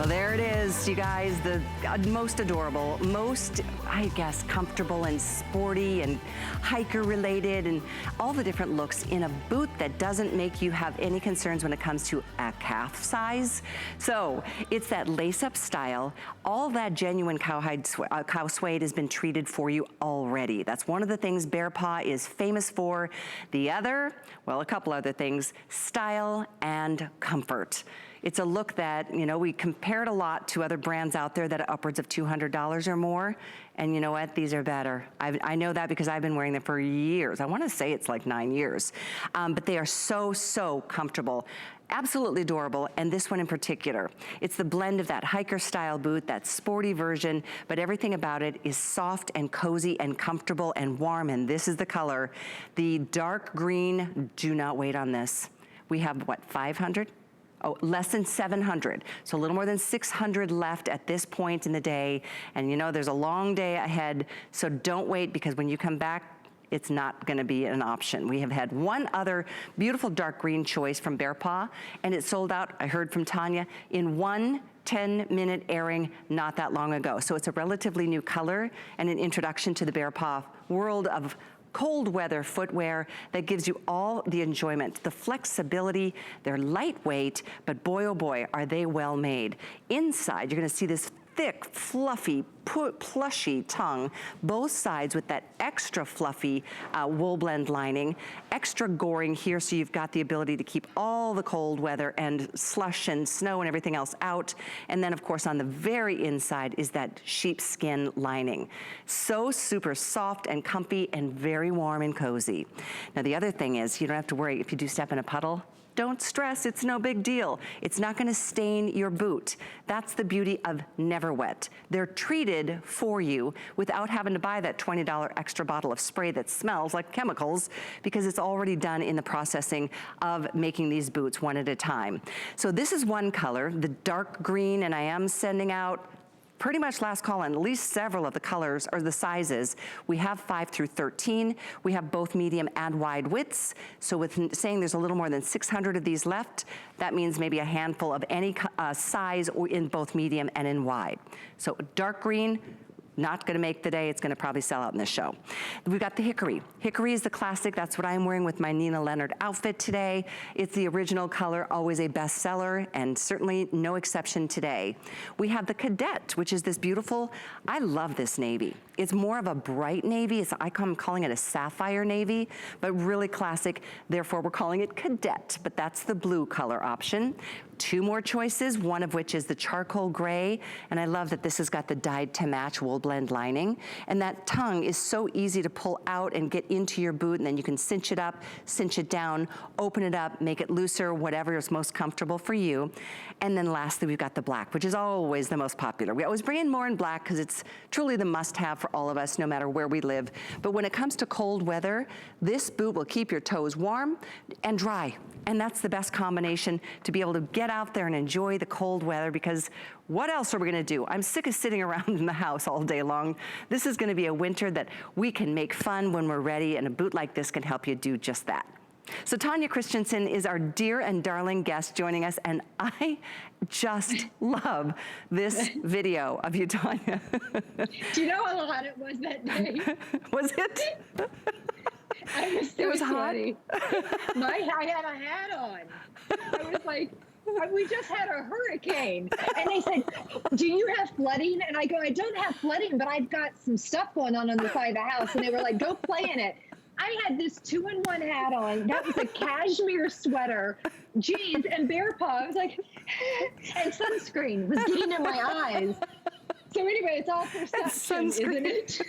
Well, there it is, you guys, the most adorable, most, I guess, comfortable and sporty and hiker related and all the different looks in a boot that doesn't make you have any concerns when it comes to a calf size. So it's that lace-up style. All that genuine cow suede has been treated for you already. That's one of the things BEARPAW is famous for. The other, well, a couple other things, style and comfort. It's a look that, you know, we compared a lot to other brands out there that are upwards of $200 or more. And you know what? These are better. I know that because I've been wearing them for years. I want to say it's like 9 years. But they are so, so comfortable. Absolutely adorable, and this one in particular. It's the blend of that hiker style boot, that sporty version, but everything about it is soft and cozy and comfortable and warm, and this is the color. The dark green, do not wait on this. We have, what, 500? Oh, less than 700. So a little more than 600 left at this point in the day. And you know, there's a long day ahead, so don't wait, because when you come back, it's not gonna be an option. We have had one other beautiful dark green choice from BEARPAW, and it sold out, I heard from Tanya, in one 10-minute airing not that long ago. So it's a relatively new color and an introduction to the BEARPAW world of cold weather footwear that gives you all the enjoyment, the flexibility. They're lightweight, but boy, oh boy, are they well made. Inside, you're gonna see this thick, fluffy, plushy tongue, both sides with that extra fluffy wool blend lining, extra goring here, so you've got the ability to keep all the cold weather and slush and snow and everything else out. And then, of course, on the very inside is that sheepskin lining. So super soft and comfy and very warm and cozy. Now, the other thing is, you don't have to worry if you do step in a puddle. Don't stress, it's no big deal. It's not gonna stain your boot. That's the beauty of NeverWet. They're treated for you without having to buy that $20 extra bottle of spray that smells like chemicals, because it's already done in the processing of making these boots one at a time. So this is one color, the dark green, and I am sending out pretty much last call on at least several of the colors or the sizes. We have 5 through 13. We have both medium and wide widths. So with saying there's a little more than 600 of these left, that means maybe a handful of any size or in both medium and in wide. So dark green, not gonna make the day, it's gonna probably sell out in this show. We've got the hickory. Hickory is the classic, that's what I'm wearing with my Nina Leonard outfit today. It's the original color, always a bestseller, and certainly no exception today. We have the Cadet, which is this beautiful, I love this navy. It's more of a bright navy, I'm calling it a sapphire navy, but really classic, therefore we're calling it Cadet, but that's the blue color option. 2 more choices, one of which is the charcoal gray, and I love that this has got the dyed to match wool blend lining, and that tongue is so easy to pull out and get into your boot, and then you can cinch it up, cinch it down, open it up, make it looser, whatever is most comfortable for you. And then lastly, we've got the black, which is always the most popular. We always bring in more in black because it's truly the must-have for all of us, no matter where we live. But when it comes to cold weather, this boot will keep your toes warm and dry. And that's the best combination to be able to get out there and enjoy the cold weather, because what else are we gonna do? I'm sick of sitting around in the house all day long. This is gonna be a winter that we can make fun when we're ready, and a boot like this can help you do just that. So Tanya Christensen is our dear and darling guest joining us, and I just love this video of you, Tanya. Do you know how hot it was that day? Was it? I was so it was sweaty. hot. I had a hat on. I was like, we just had a hurricane. And they said, do you have flooding? And I go, I don't have flooding, but I've got some stuff going on the side of the house. And they were like, go play in it. I had this 2-in-1 hat on. That was a cashmere sweater, jeans, and BEARPAW. I was like, and sunscreen was getting in my eyes. So anyway, it's all perception, isn't it?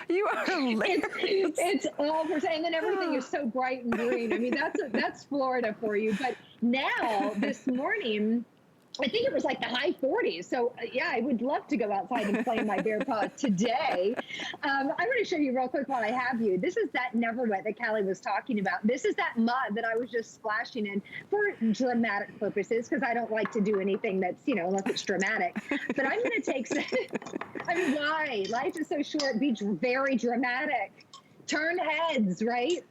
You are hilarious. It's all percent, and then everything is so bright and green. I mean, that's Florida for you. But now, this morning, I think it was like the high 40s. So yeah, I would love to go outside and play in my BEARPAW today. I want to show you real quick while I have you. This is that NeverWet that Callie was talking about. This is that mud that I was just splashing in for dramatic purposes, because I don't like to do anything that's, you know, unless it's dramatic. But I'm going to take, I mean, why? Life is so short, be very dramatic. Turn heads, right?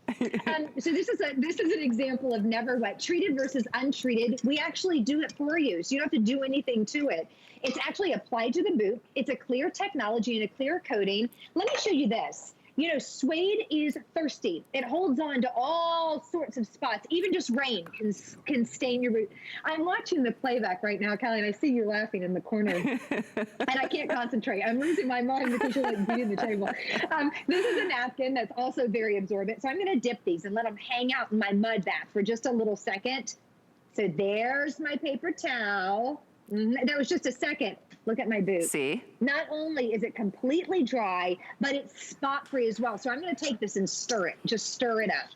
So this is an example of NeverWet, treated versus untreated. We actually do it for you, so you don't have to do anything to it. It's actually applied to the boot. It's a clear technology and a clear coating. Let me show you this. You know, suede is thirsty. It holds on to all sorts of spots. Even just rain can stain your boot. I'm watching the playback right now, Kelly, and I see you laughing in the corner. And I can't concentrate. I'm losing my mind because you're like beating the table. This is a napkin that's also very absorbent. So I'm going to dip these and let them hang out in my mud bath for just a little second. So there's my paper towel. That was just a second. Look at my boot. See? Not only is it completely dry, but it's spot free as well. So I'm going to take this and stir it. Just stir it up.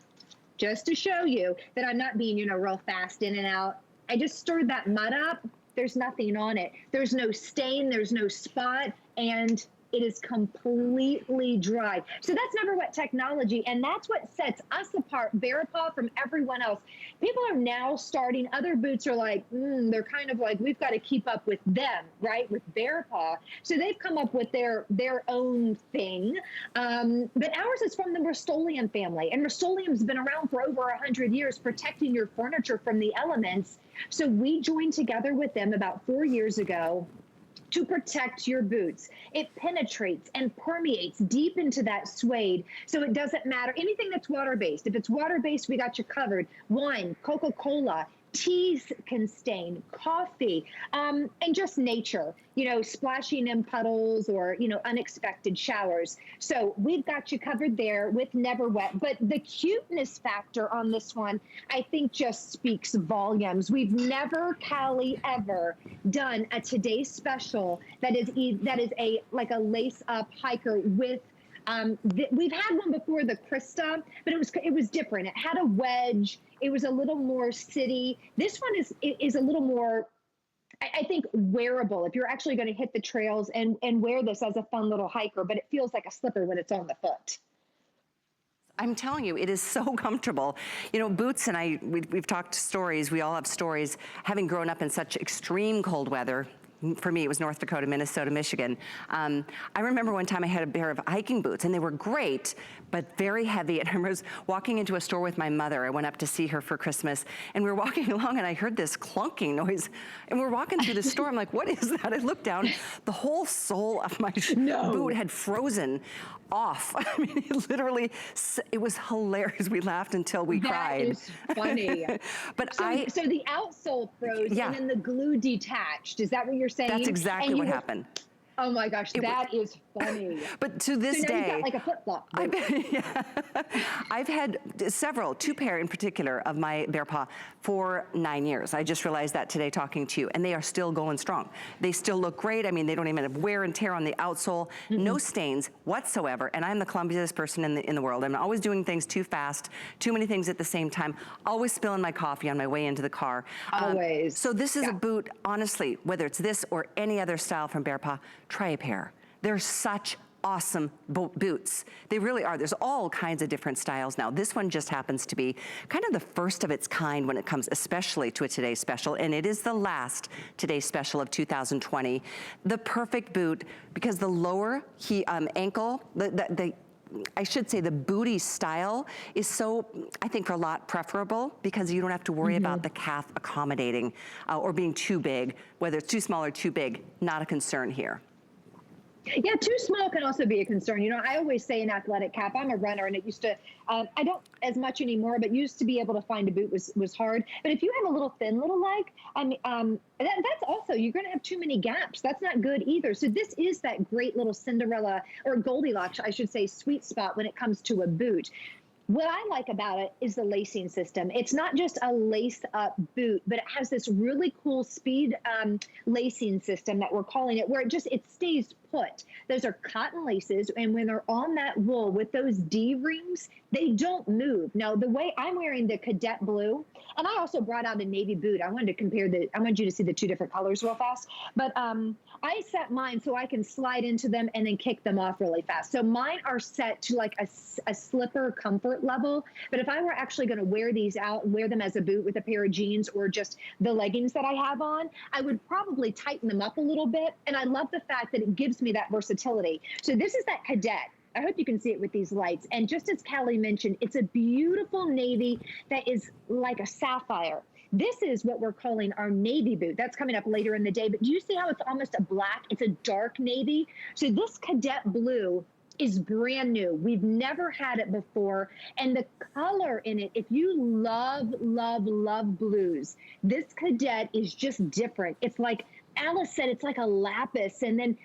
Just to show you that I'm not being, you know, real fast in and out. I just stirred that mud up. There's nothing on it. There's no stain. There's no spot. And it is completely dry. So that's NeverWet technology, and that's what sets us apart, BEARPAW, from everyone else. People are now starting, other boots are like, they're kind of like, we've got to keep up with them, right, with BEARPAW. So they've come up with their own thing. But ours is from the Rust-Oleum family, and Rust-Oleum's been around for over 100 years, protecting your furniture from the elements. So we joined together with them about 4 years ago to protect your boots. It penetrates and permeates deep into that suede, so it doesn't matter. Anything that's water-based. If it's water-based, we got you covered. Wine, Coca-Cola, teas can stain, coffee, and just nature, you know, splashing in puddles or, you know, unexpected showers. So we've got you covered there with NeverWet. But the cuteness factor on this one, I think, just speaks volumes. We've never, Callie, ever done a today's special that is a like a lace-up hiker with. We've had one before, the Krista, but it was different. It had a wedge. It was a little more city. This one is a little more, I think, wearable. If you're actually going to hit the trails and wear this as a fun little hiker, but it feels like a slipper when it's on the foot. I'm telling you, it is so comfortable. You know, boots, and we've talked stories. We all have stories. Having grown up in such extreme cold weather, for me, it was North Dakota, Minnesota, Michigan. I remember one time I had a pair of hiking boots, and they were great, but very heavy. And I was walking into a store with my mother. I went up to see her for Christmas, and we were walking along, and I heard this clunking noise. And we're walking through the store. I'm like, what is that? I looked down. The whole sole of my boot had frozen off. I mean, it was hilarious. We laughed until we cried. That is funny. But so the outsole froze, and then the glue detached. Is that what you're saying? That's exactly what happened. Oh my gosh, that is funny. But to this so now day, you've got like a flip-flop. I've had two pair in particular of my BEARPAW for 9 years. I just realized that today talking to you, and they are still going strong. They still look great. I mean, they don't even have wear and tear on the outsole, no stains whatsoever. And I'm the clumsiest person in the world. I'm always doing things too fast, too many things at the same time, always spilling my coffee on my way into the car. Always. So this is a boot, honestly, whether it's this or any other style from BEARPAW, try a pair. They're such awesome boots. They really are. There's all kinds of different styles now. This one just happens to be kind of the first of its kind when it comes especially to a Today's Special, and it is the last Today's Special of 2020. The perfect boot, because the lower ankle, I should say the booty style is so, I think, a lot preferable because you don't have to worry about the calf accommodating or being too big, whether it's too small or too big, not a concern here. Yeah, too small can also be a concern. You know, I always say an athletic calf. I'm a runner, and it used to, I don't as much anymore, but used to be able to find a boot was hard. But if you have a little thin little leg, I mean, that's also, you're going to have too many gaps. That's not good either. So this is that great little Cinderella, or Goldilocks, I should say, sweet spot when it comes to a boot. What I like about it is the lacing system. It's not just a lace-up boot, but it has this really cool speed lacing system that we're calling it, where it stays put. Those are cotton laces, and when they're on that wool with those D-rings, they don't move. Now, the way I'm wearing the Cadet Blue, and I also brought out a navy boot. I wanted you to see the two different colors real fast, but I set mine so I can slide into them and then kick them off really fast. So mine are set to like a slipper comfort level, but if I were actually going to wear these out and wear them as a boot with a pair of jeans or just the leggings that I have on, I would probably tighten them up a little bit, and I love the fact that it gives me that versatility. So this is that Cadet. I hope you can see it with these lights. And just as Callie mentioned, it's a beautiful navy that is like a sapphire. This is what we're calling our navy boot. That's coming up later in the day. But do you see how it's almost a black? It's a dark navy. So this Cadet Blue is brand new. We've never had it before. And the color in it, if you love, love, love blues, this Cadet is just different. It's like, Alice said, it's like a lapis. And then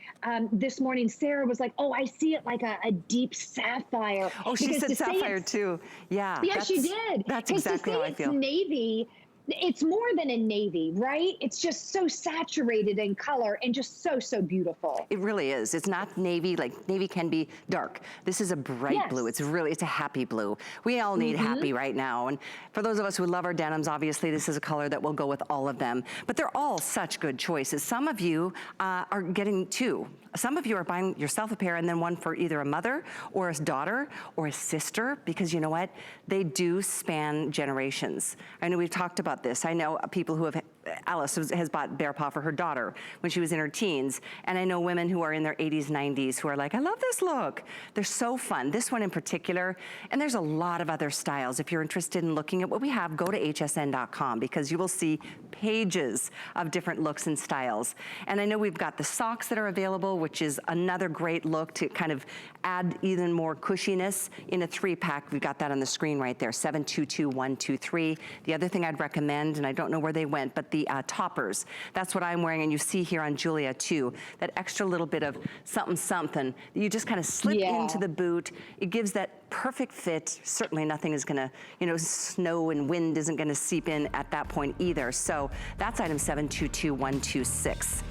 this morning, Sarah was like, oh, I see it like a deep sapphire. Oh, she said sapphire too. Yeah. Yeah, she did. That's exactly how I feel. It's navy. It's more than a navy, right? It's just so saturated in color and just so, so beautiful. It really is. It's not navy, like navy can be dark. This is a bright blue. It's a happy blue. We all need happy right now. And for those of us who love our denims, obviously this is a color that will go with all of them. But they're all such good choices. Some of you are getting two. Some of you are buying yourself a pair and then one for either a mother or a daughter or a sister, because you know what? They do span generations. I know we've talked about this. I know people who have, Alice has bought BEARPAW for her daughter when she was in her teens. And I know women who are in their 80s, 90s who are like, I love this look. They're so fun. This one in particular. And there's a lot of other styles. If you're interested in looking at what we have, go to hsn.com because you will see pages of different looks and styles. And I know we've got the socks that are available, which is another great look to kind of add even more cushiness in a 3-pack. We've got that on the screen right there, 722123. The other thing I'd recommend, and I don't know where they went, but the toppers. That's what I'm wearing, and you see here on Julia too, that extra little bit of something something that you just kind of slip into the boot. It gives that perfect fit. Certainly nothing is gonna, you know, snow and wind isn't gonna seep in at that point either. So that's item 722126.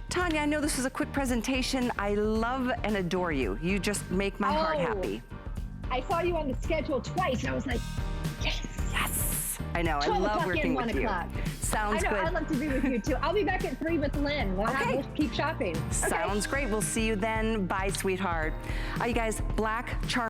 Tanya, I know this was a quick presentation. I love and adore you. You just make my heart happy. I saw you on the schedule twice, and I was like, yes. Yes. I know, I love working with you. Sounds good. I'd love to be with you too. I'll be back at 3 with Lynn. We'll keep shopping. Sounds great. We'll see you then. Bye, sweetheart. You guys, black charm.